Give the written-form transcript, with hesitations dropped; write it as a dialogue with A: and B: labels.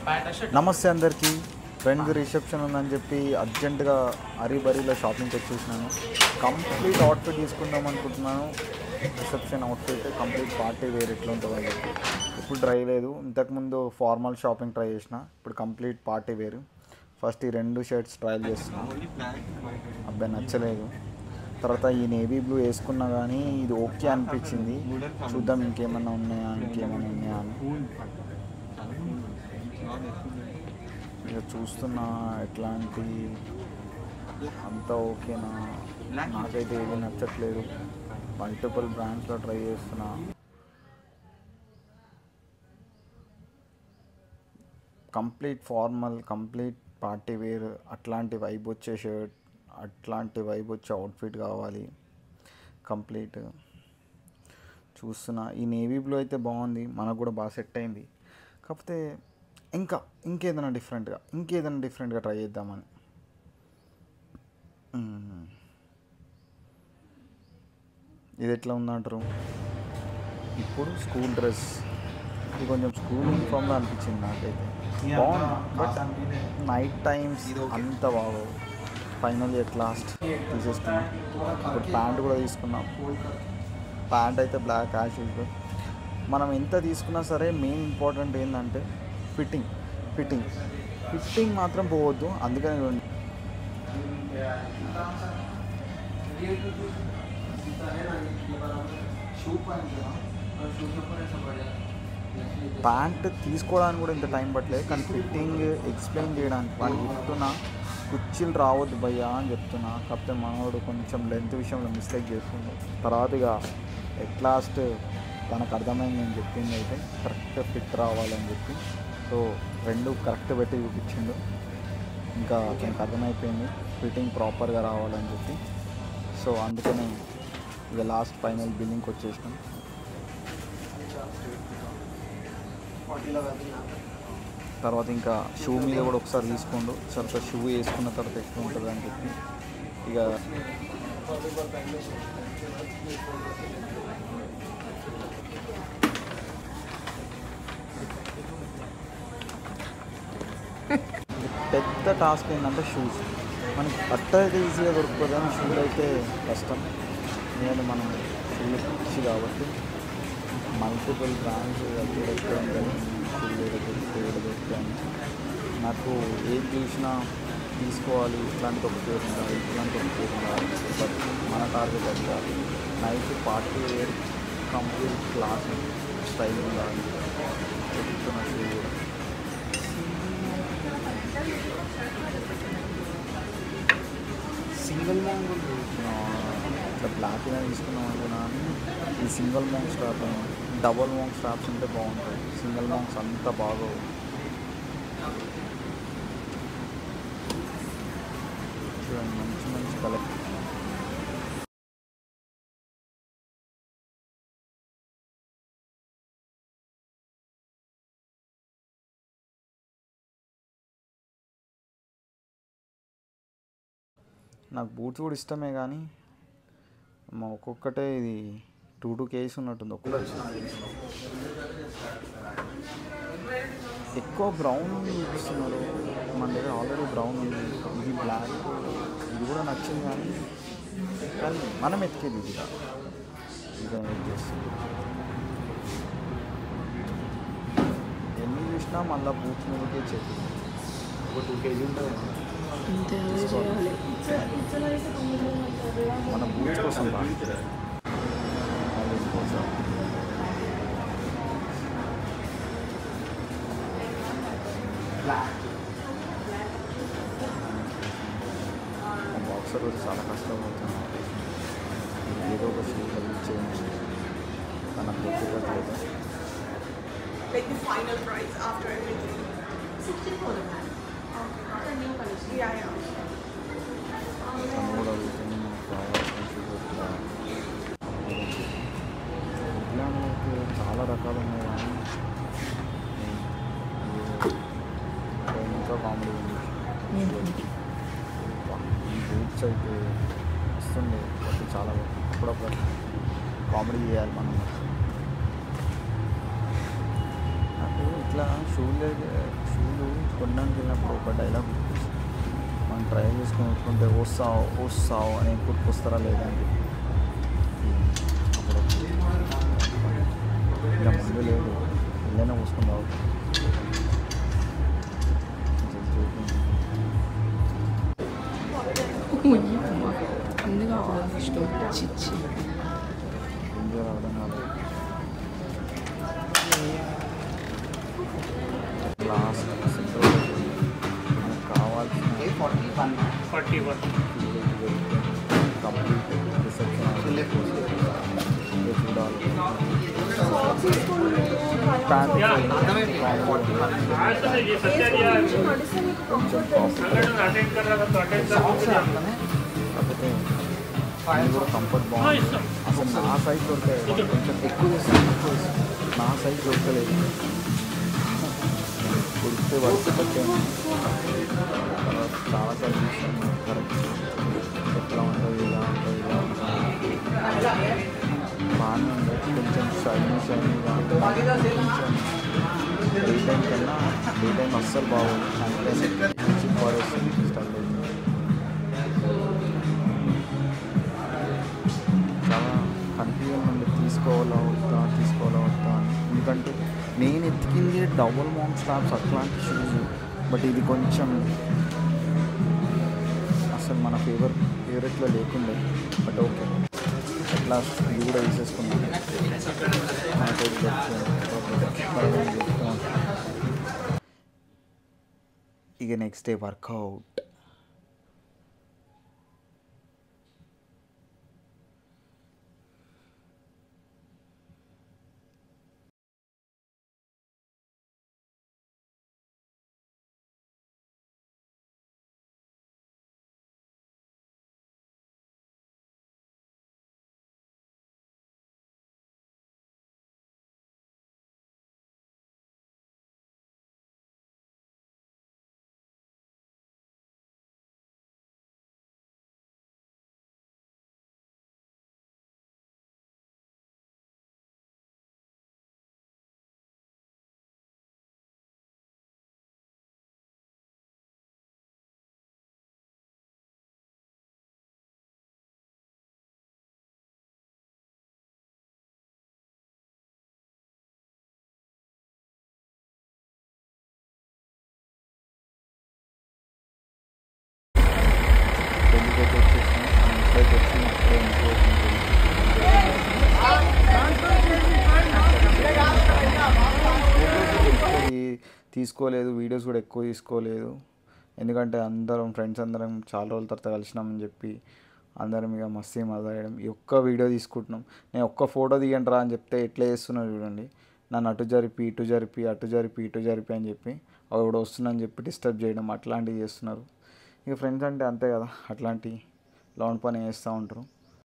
A: నమస్తే అందరికీ. Friend reception ఉందని చెప్పి అర్జెంటుగా హరీబరీలో షాపింగ్కి వచ్చేసినాను. కంప్లీట్ అవుట్ఫిట్ తీసుకుందాం అనుకుంటున్నాను. Reception outfit complete party wear ఎట్లా ఉంటుందో అని చెప్పి ఇప్పుడు ట్రై లేదు. ఇంతకుముందు ఫార్మల్ షాపింగ్ ట్రై చేసిన, ఇప్పుడు కంప్లీట్ పార్టీ వేరు. ఫస్ట్ ఈ 2 షర్ట్స్ ట్రయల్ చేస్తున్నాను. అబ్బాయి నచ్చలేదు. తర్వాత ఈ నేవీ బ్లూ వేసుకున్నా కానీ ఇది ఓకే అనిపించింది. చూద్దాం ఇంకేమన్నా ఉన్నాయా అని. ఇక చూస్తున్నా ఎట్లాంటి అంతా ఓకేనా. నాకైతే ఏది నచ్చట్లేదు. మల్టిపుల్ బ్రాండ్స్లో ట్రై చేస్తున్నా. Complete formal, complete party wear, అట్లాంటి వైబ్ వచ్చే షర్ట్, అట్లాంటి వైబ్ వచ్చే అవుట్ఫిట్ కావాలి కంప్లీట్. చూస్తున్నా ఈ నేవీ బ్లూ అయితే బాగుంది, మనకు కూడా బాగా సెట్ అయింది. కాకపోతే ఇంకేదైనా డిఫరెంట్గా ట్రై చేద్దామని. ఇది ఎట్లా ఉందంటారు? ఇప్పుడు స్కూల్ డ్రెస్, ఇది కొంచెం స్కూల్ యూనిఫామ్లో అనిపించింది నాకైతే. బాగుంది, బట్ నైట్ టైమ్స్ అంత బాగోదు. ఫైనల్లీ ఎట్ లాస్ట్ తీసేసుకున్నాం. ఇప్పుడు ప్యాంట్ కూడా తీసుకున్నాం. ప్యాంట్ అయితే బ్లాక్ యాష్ యూజువల్. మనం ఎంత తీసుకున్నా సరే మెయిన్ ఇంపార్టెంట్ ఏంటంటే ఫిట్టింగ్ మాత్రం పోవద్దు. అందుకని ప్యాంట్ తీసుకోవడానికి కూడా ఇంత టైం పట్టలేదు, కానీ ఫిట్టింగ్ ఎక్స్ప్లెయిన్ చేయడానికి వాడికి చెప్తున్నా కుర్చీలు రావద్దు భయ్యా అని చెప్తున్నా. కాకపోతే మనోడు కొంచెం లెంత్ విషయంలో మిస్టేక్ చేస్తుండే. తర్వాత ఇక ఎట్ లాస్ట్ తనకు అర్థమైంది నేను చెప్పింది అయితే కరెక్ట్ ఫిట్ రావాలని చెప్పి. సో 2 కరెక్ట్ పెట్టి చూపించిండు. ఇంకా తనకు అర్థమైపోయింది ఫిట్టింగ్ ప్రాపర్గా రావాలని చెప్పి. సో అందుకని ఇక లాస్ట్ ఫైనల్ బిల్లింగ్కి వచ్చేసినాం. తర్వాత ఇంకా షూ మీద కూడా ఒకసారి తీసుకోండు. తర్వాత షూ వేసుకున్న తర్వాత ఎక్కువ ఉంటుంది అని చెప్పి ఇక పెద్ద టాస్క్ ఏంటంటే షూస్. మనకి బట్ట అయితే ఈజీగా దొరుకుతుంది, కానీ షూలు అయితే కష్టం. నేను మనం షూలు పిచ్చి కాబట్టి మల్టిపుల్ బ్రాండ్స్ దొరుకుతాయి. నాకు ఏది చూసినా తీసుకోవాలి, ఇట్లాంటి ఒక పేరు ఉండాలి, బట్ మన టార్గెట్ అది కాదు. Night party wear complete class style ఉండాలి. చెప్తున్న షూ కూడా సింగిల్ మౌంట్ ఇట్లా బ్లాక్ అయినా తీసుకున్నాం అనుకున్నా. ఈ single mount stop, double mount stops ఉంటే బాగుంటాయి. సింగిల్ మౌంట్స్ అంతా బాగోవు. చూడండి మంచి కలెక్ట్. నాకు బూట్స్ కూడా ఇష్టమే, కానీ ఒక్కొక్కటే ఇది 2 కేజీస్ ఉన్నట్టుంది. ఎక్కువ బ్రౌన్ చూపిస్తున్నారు. మన దగ్గర ఆల్రెడీ బ్రౌన్ ఉంది. ఇది బ్లాక్, ఇది కూడా నచ్చింది, కానీ మనం ఎత్తికేది ఇది కాదు. ఇది చేస్తుంది. ఎన్ని చూసినా మళ్ళీ బూట్స్ మీదకే చెప్పి ఒక 2 కేజీ ఉంటుంది. మన బూట్స్ కోసం బాక్సర్ రోజు చాలా కష్టపడుతున్నాను. ఏదో ఒక షూ చేయండి, తనకు దొరికట్లేదు. కూడా అడుగుతుంది మనకు కావాల్సిన షూ ఇట్లా. ఇట్లాంటి చాలా రకాలు ఉన్నాయి, కానీ ఇంకా కామెడీ ఉంది. ఈ బూట్స్ అయితే వస్తుండే బట్టి చాలా అప్పుడప్పుడు కామెడీ చేయాలి మనం. నాకు ఇట్లా షూలు కొనడానికి వెళ్ళినప్పుడు ఒక డైలాగ్ మనం ట్రై చేసుకొని కొట్టుకుంటే వస్తావు అని కొట్టుకొస్తారా లేదండి. అప్పుడు ఇలా ముందు లేదు, ఇళ్ళైనా పోసుకొని తాగుతాం.
B: అందుగా ఇష్టం చిచ్చి
A: ఎంజాయ్ అవ్వడం కాదు. లాస్ట్ కావాల్సిన కంప్లీట్ రిసెప్షన్ చూడాలి. కొంచెం కాకపోతే అది కూడా కంఫర్ట్ బాగుంది. అసలు నా సైజ్ దొరికాయి, కొంచెం ఎక్కువ చేస్తాను, నా సైజ్ దొరకలేదు. కుడితే వర్క్ పెట్టాను, చాలా సార్లు చూస్తాను కరెక్ట్ ఎట్లా ఉంటుంది, ఇలా ఉంటుంది, ఇలా ఉంటుంది, బాగానే ఉంది. కొంచెం షైనీగా డే టైం కన్నా డే టైం అస్సలు బాగుంది. అంటే చిప్ పడేస్తుంది స్టైల్ అయితే. చాలా కన్ఫ్యూజన్ ఉంది, తీసుకోవాలా వద్దా అని. ఎందుకంటే నేను ఎత్తికింది డబుల్ మౌంట్ స్టాప్స్ అట్లాంటి షూస్, బట్ ఇది కొంచెం అసలు మన ఫేవరెట్లో లేకుండే. బట్ ఓకే, అట్లా ఇది కూడా తీసేసుకున్నాను. ఇక నెక్స్ట్ డే వర్కౌట్. తీసుకోలేదు, వీడియోస్ కూడా ఎక్కువ తీసుకోలేదు. ఎందుకంటే ఫ్రెండ్స్ అందరం చాలా రోజుల తర్వాత కలిసినామని చెప్పి అందరం ఇక మస్తీ మజా చేయడం. ఈ ఒక్క వీడియో తీసుకుంటున్నాం. నేను ఒక్క ఫోటో తీయండి రా అని చెప్తే ఎట్లా చేస్తున్నారు చూడండి. నన్ను అటు జరిపి ఇటు జరిపి అని చెప్పి అవి వస్తుందని చెప్పి డిస్టర్బ్ చేయడం, అట్లాంటివి చేస్తున్నారు. ఇక ఫ్రెండ్స్ అంటే అంతే కదా, అట్లాంటి లౌండ్ పని చేస్తూ ఉంటారు.